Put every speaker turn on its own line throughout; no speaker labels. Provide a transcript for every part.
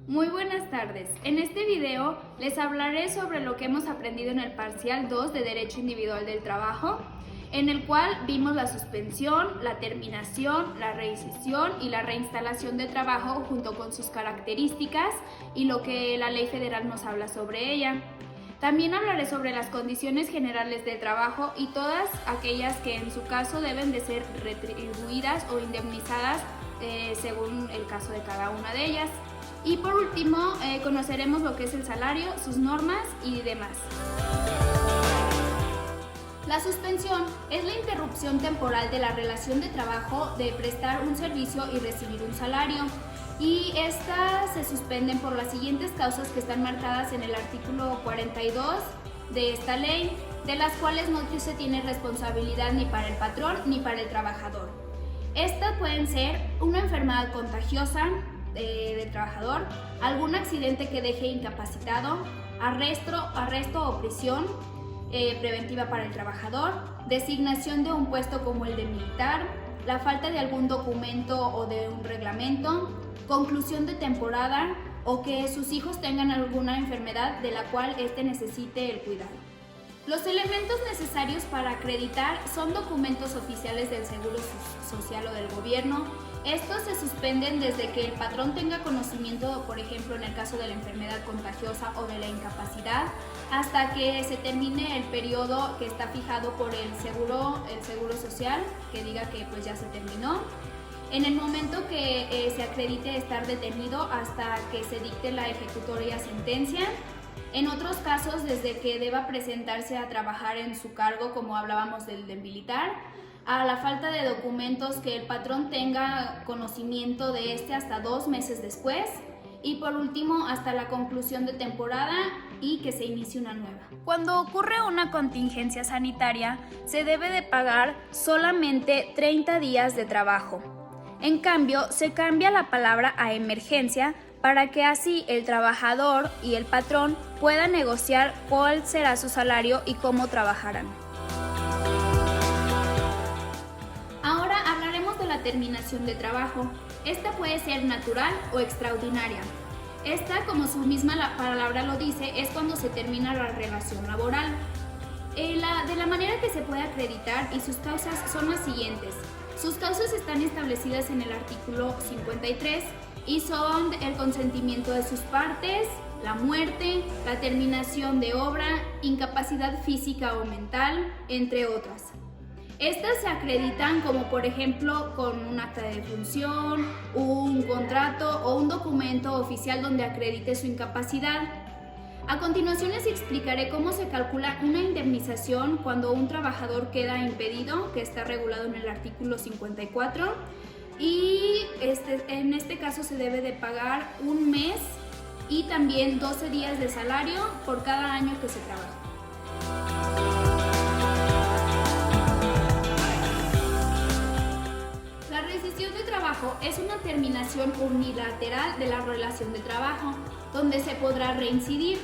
Muy buenas tardes. En este video les hablaré sobre lo que hemos aprendido en el parcial 2 de Derecho Individual del Trabajo, en el cual vimos la suspensión, la terminación, la rescisión y la reinstalación de trabajo junto con sus características y lo que la ley federal nos habla sobre ella. También hablaré sobre las condiciones generales de trabajo y todas aquellas que en su caso deben de ser retribuidas o indemnizadas según el caso de cada una de ellas. Y por último, conoceremos lo que es el salario, sus normas y demás. La suspensión es la interrupción temporal de la relación de trabajo de prestar un servicio y recibir un salario. Y estas se suspenden por las siguientes causas que están marcadas en el artículo 42 de esta ley, de las cuales no se tiene responsabilidad ni para el patrón ni para el trabajador. Estas pueden ser una enfermedad contagiosa del trabajador, algún accidente que deje incapacitado, arresto o prisión preventiva para el trabajador, designación de un puesto como el de militar, la falta de algún documento o de un reglamento, conclusión de temporada o que sus hijos tengan alguna enfermedad de la cual éste necesite el cuidado. Los elementos necesarios para acreditar son documentos oficiales del Seguro Social o del gobierno. Estos se suspenden desde que el patrón tenga conocimiento, por ejemplo, en el caso de la enfermedad contagiosa o de la incapacidad, hasta que se termine el periodo que está fijado por el seguro social, que diga que pues ya se terminó. En el momento que se acredite estar detenido hasta que se dicte la ejecutoria sentencia. En otros casos, desde que deba presentarse a trabajar en su cargo, como hablábamos del militar, a la falta de documentos que el patrón tenga conocimiento de este hasta 2 meses después, y por último hasta la conclusión de temporada y que se inicie una nueva. Cuando ocurre una contingencia sanitaria, se debe de pagar solamente 30 días de trabajo. En cambio, se cambia la palabra a emergencia para que así el trabajador y el patrón puedan negociar cuál será su salario y cómo trabajarán. Ahora hablaremos de la terminación de trabajo. Esta puede ser natural o extraordinaria. Esta, como su misma palabra lo dice, es cuando se termina la relación laboral. De la manera que se puede acreditar y sus causas son las siguientes. Sus causas están establecidas en el artículo 53 y son el consentimiento de sus partes, la muerte, la terminación de obra, incapacidad física o mental, entre otras. Estas se acreditan como por ejemplo con un acta de defunción, un contrato o un documento oficial donde acredite su incapacidad. A continuación les explicaré cómo se calcula una indemnización cuando un trabajador queda impedido, que está regulado en el artículo 54, y en este caso se debe de pagar 1 mes y también 12 días de salario por cada año que se trabaja. La rescisión de trabajo es una terminación unilateral de la relación de trabajo, donde se podrá reincidir.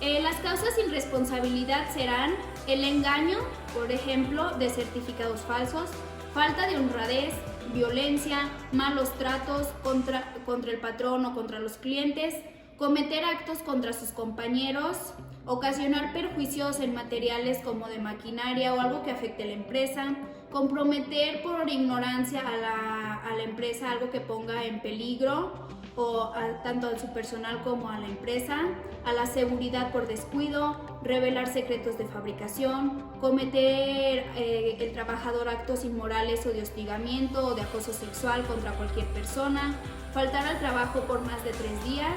Las causas sin responsabilidad serán el engaño, por ejemplo, de certificados falsos, falta de honradez, violencia, malos tratos contra el patrón o contra los clientes, cometer actos contra sus compañeros, ocasionar perjuicios en materiales como de maquinaria o algo que afecte a la empresa, comprometer por ignorancia a la empresa algo que ponga en peligro tanto a su personal como a la empresa, a la seguridad por descuido, revelar secretos de fabricación, cometer el trabajador actos inmorales o de hostigamiento o de acoso sexual contra cualquier persona, faltar al trabajo por más de 3 días,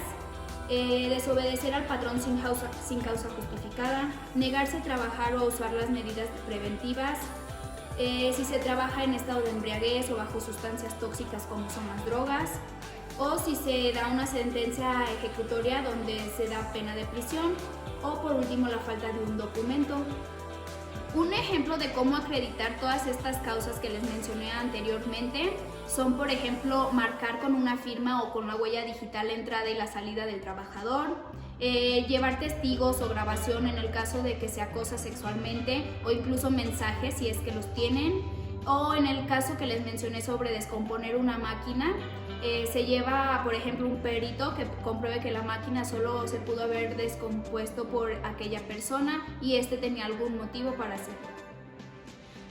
desobedecer al patrón sin causa justificada, negarse a trabajar o usar las medidas preventivas, si se trabaja en estado de embriaguez o bajo sustancias tóxicas como son las drogas, o si se da una sentencia ejecutoria donde se da pena de prisión, o por último la falta de un documento. Un ejemplo de cómo acreditar todas estas causas que les mencioné anteriormente son, por ejemplo, marcar con una firma o con la huella digital la entrada y la salida del trabajador, llevar testigos o grabación en el caso de que se acosa sexualmente o incluso mensajes si es que los tienen, o en el caso que les mencioné sobre descomponer una máquina, se lleva, por ejemplo, un perito que compruebe que la máquina solo se pudo haber descompuesto por aquella persona y este tenía algún motivo para hacerlo.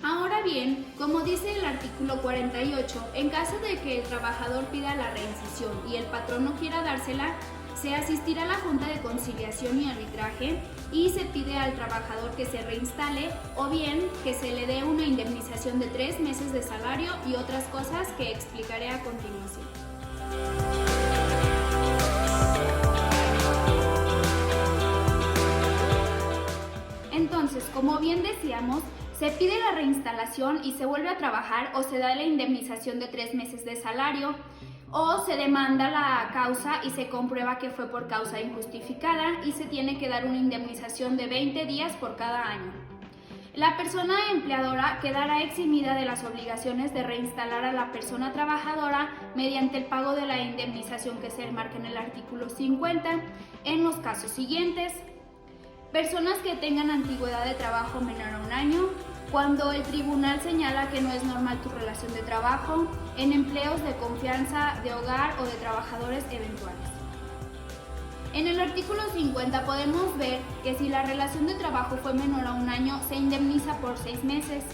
Ahora bien, como dice el artículo 48, en caso de que el trabajador pida la reincisión y el patrón no quiera dársela, se asistirá a la Junta de Conciliación y Arbitraje y se pide al trabajador que se reinstale o bien que se le dé una indemnización de 3 meses de salario y otras cosas que explicaré a continuación. Entonces, como bien decíamos, se pide la reinstalación y se vuelve a trabajar o se da la indemnización de 3 meses de salario o se demanda la causa y se comprueba que fue por causa injustificada y se tiene que dar una indemnización de 20 días por cada año. La persona empleadora quedará eximida de las obligaciones de reinstalar a la persona trabajadora mediante el pago de la indemnización que se enmarca en el artículo 50 en los casos siguientes. Personas que tengan antigüedad de trabajo menor a 1 año, cuando el tribunal señala que no es normal tu relación de trabajo, en empleos de confianza, de hogar o de trabajadores eventuales. En el artículo 50 podemos ver que si la relación de trabajo fue menor a 1 año, se indemniza por 6 meses.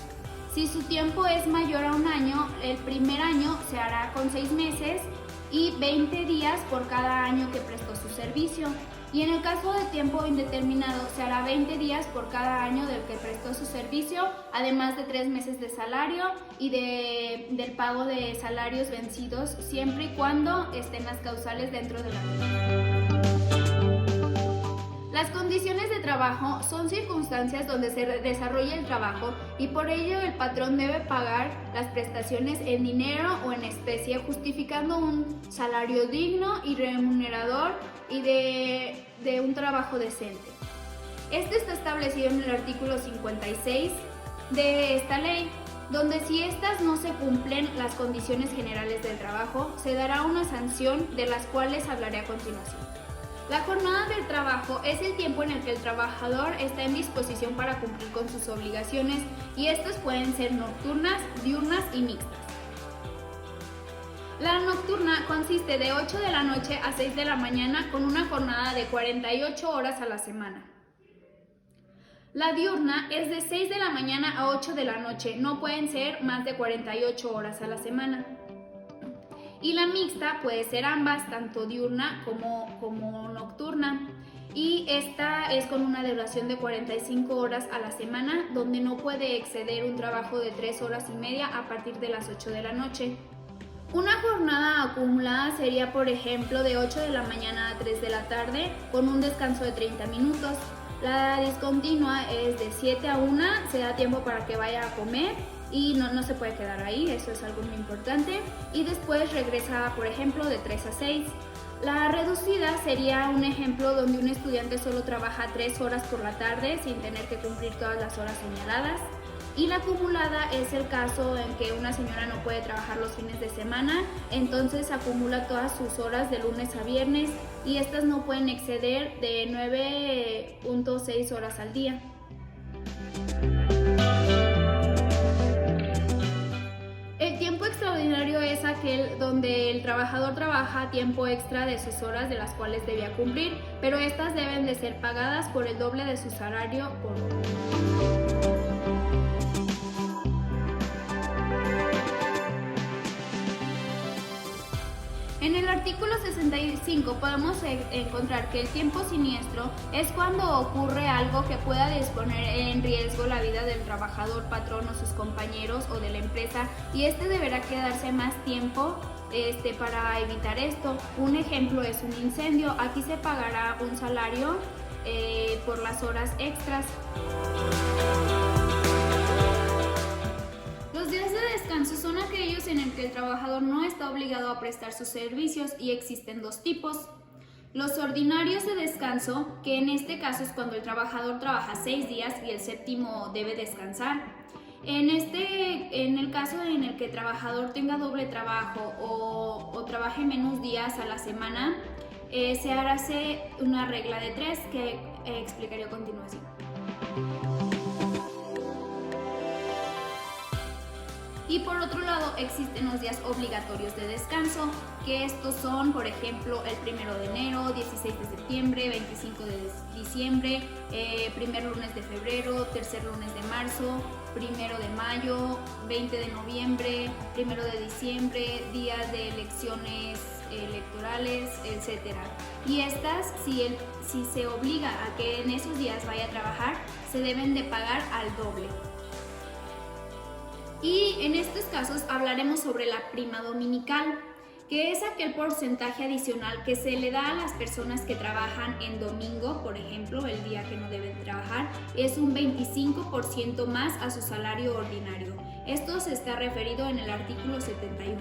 Si su tiempo es mayor a 1 año, el primer año se hará con 6 meses y 20 días por cada año que prestó su servicio. Y en el caso de tiempo indeterminado, se hará 20 días por cada año del que prestó su servicio, además de 3 meses de salario y del pago de salarios vencidos, siempre y cuando estén las causales dentro de la ley. Las condiciones de trabajo son circunstancias donde se desarrolla el trabajo y por ello el patrón debe pagar las prestaciones en dinero o en especie, justificando un salario digno y remunerador y de un trabajo decente. Este está establecido en el artículo 56 de esta ley, donde si estas no se cumplen las condiciones generales del trabajo, se dará una sanción de las cuales hablaré a continuación. La jornada del trabajo es el tiempo en el que el trabajador está en disposición para cumplir con sus obligaciones y estas pueden ser nocturnas, diurnas y mixtas. La nocturna consiste de 8 de la noche a 6 de la mañana con una jornada de 48 horas a la semana. La diurna es de 6 de la mañana a 8 de la noche, no pueden ser más de 48 horas a la semana. Y la mixta puede ser ambas, tanto diurna como nocturna. Y esta es con una duración de 45 horas a la semana, donde no puede exceder un trabajo de 3 horas y media a partir de las 8 de la noche. Una jornada acumulada sería, por ejemplo, de 8 de la mañana a 3 de la tarde, con un descanso de 30 minutos. La discontinua es de 7 a 1, se da tiempo para que vaya a comer y no se puede quedar ahí, eso es algo muy importante. Y después regresa, por ejemplo, de 3 a 6. La reducida sería un ejemplo donde un estudiante solo trabaja 3 horas por la tarde sin tener que cumplir todas las horas señaladas. Y la acumulada es el caso en que una señora no puede trabajar los fines de semana, entonces acumula todas sus horas de lunes a viernes y estas no pueden exceder de 9.6 horas al día. El tiempo extraordinario es aquel donde el trabajador trabaja tiempo extra de sus horas de las cuales debía cumplir, pero estas deben de ser pagadas por el doble de su salario por hora. En el artículo 65 podemos encontrar que el tiempo siniestro es cuando ocurre algo que pueda disponer en riesgo la vida del trabajador, patrón o sus compañeros o de la empresa y este deberá quedarse más tiempo para evitar esto. Un ejemplo es un incendio, aquí se pagará un salario por las horas extras. Los días de descanso son aquellos en el que el trabajador no está obligado a prestar sus servicios y existen 2 tipos. Los ordinarios de descanso, que en este caso es cuando el trabajador trabaja 6 días y el 7º debe descansar. En el caso en el que el trabajador tenga doble trabajo o trabaje menos días a la semana, se hará una regla de 3 que explicaré a continuación. Y por otro lado existen los días obligatorios de descanso, que estos son, por ejemplo, el 1 de enero, 16 de septiembre, 25 de diciembre, primer lunes de febrero, tercer lunes de marzo, 1 de mayo, 20 de noviembre, 1 de diciembre, días de elecciones electorales, etc. Y estas, si se obliga a que en esos días vaya a trabajar, se deben de pagar al doble. Y en estos casos hablaremos sobre la prima dominical, que es aquel porcentaje adicional que se le da a las personas que trabajan en domingo, por ejemplo, el día que no deben trabajar, es un 25% más a su salario ordinario. Esto se está referido en el artículo 71.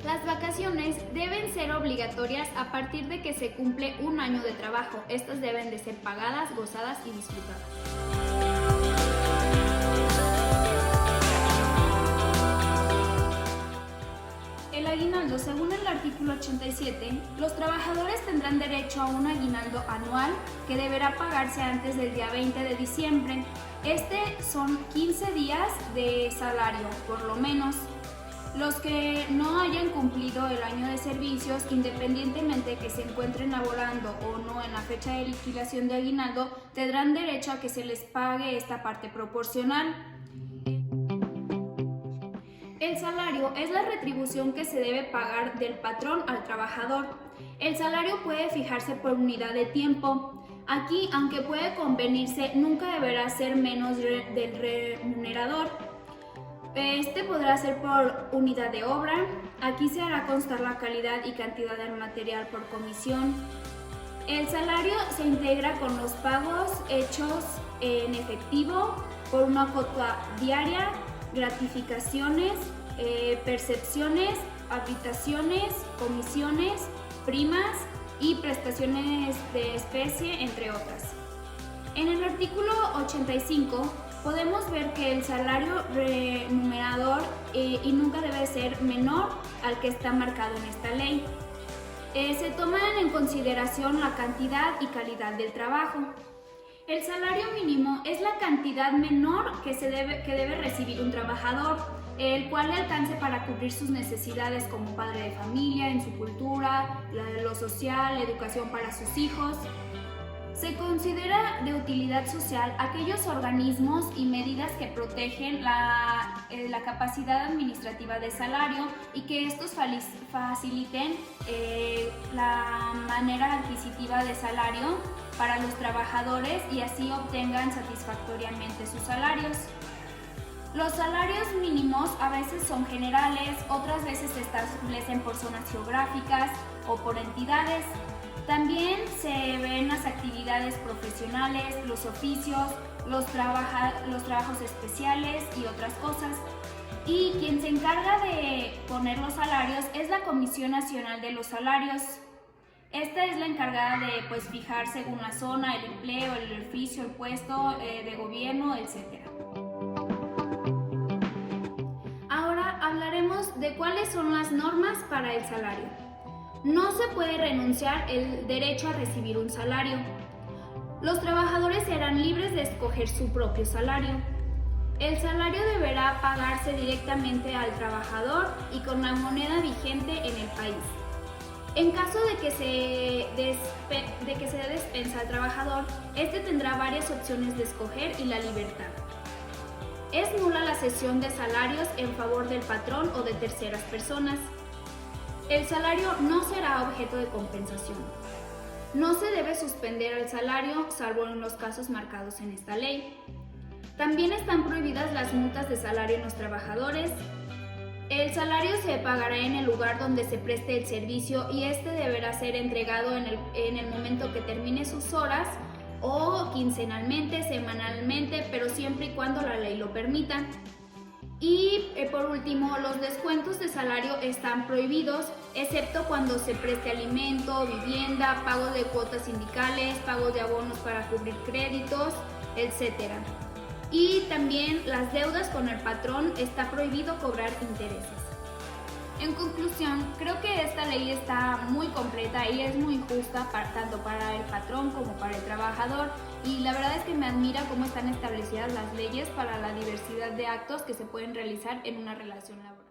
Las vacaciones deben ser obligatorias a partir de que se cumple un año de trabajo. Estas deben de ser pagadas, gozadas y disfrutadas. El aguinaldo, según el artículo 87, los trabajadores tendrán derecho a un aguinaldo anual que deberá pagarse antes del día 20 de diciembre. Son 15 días de salario, por lo menos. Los que no hayan cumplido el año de servicios, independientemente de que se encuentren laborando o no en la fecha de liquidación de aguinaldo, tendrán derecho a que se les pague esta parte proporcional. El salario es la retribución que se debe pagar del patrón al trabajador. El salario puede fijarse por unidad de tiempo. Aquí, aunque puede convenirse, nunca deberá ser menos del remunerador. Este podrá ser por unidad de obra. Aquí se hará constar la calidad y cantidad del material por comisión. El salario se integra con los pagos hechos en efectivo por una cuota diaria, gratificaciones, percepciones, habitaciones, comisiones, primas y prestaciones de especie, entre otras. En el artículo 85 podemos ver que el salario remunerador y nunca debe ser menor al que está marcado en esta ley. Se toman en consideración la cantidad y calidad del trabajo. El salario mínimo es la cantidad menor que debe recibir un trabajador, el cual le alcance para cubrir sus necesidades como padre de familia, en su cultura, lo social, la educación para sus hijos. Se considera de utilidad social aquellos organismos y medidas que protegen la capacidad administrativa de salario y que estos faciliten la manera adquisitiva de salario para los trabajadores y así obtengan satisfactoriamente sus salarios. Los salarios mínimos a veces son generales, otras veces se establecen por zonas geográficas o por entidades. También se ven las actividades profesionales, los oficios, los trabajos especiales y otras cosas. Y quien se encarga de poner los salarios es la Comisión Nacional de los Salarios. Esta es la encargada de fijar según la zona, el empleo, el oficio, el puesto de gobierno, etc. Ahora hablaremos de cuáles son las normas para el salario. No se puede renunciar el derecho a recibir un salario. Los trabajadores serán libres de escoger su propio salario. El salario deberá pagarse directamente al trabajador y con la moneda vigente en el país. En caso de que se dé despensa al trabajador, este tendrá varias opciones de escoger y la libertad. Es nula la cesión de salarios en favor del patrón o de terceras personas. El salario no será objeto de compensación. No se debe suspender el salario, salvo en los casos marcados en esta ley. También están prohibidas las multas de salario en los trabajadores. El salario se pagará en el lugar donde se preste el servicio y este deberá ser entregado en el momento que termine sus horas o quincenalmente, semanalmente, pero siempre y cuando la ley lo permita. Y por último, los descuentos de salario están prohibidos, excepto cuando se preste alimento, vivienda, pago de cuotas sindicales, pago de abonos para cubrir créditos, etc. Y también las deudas con el patrón está prohibido cobrar intereses. En conclusión, creo que esta ley está muy completa y es muy justa tanto para el patrón como para el trabajador, y la verdad es que me admira cómo están establecidas las leyes para la diversidad de actos que se pueden realizar en una relación laboral.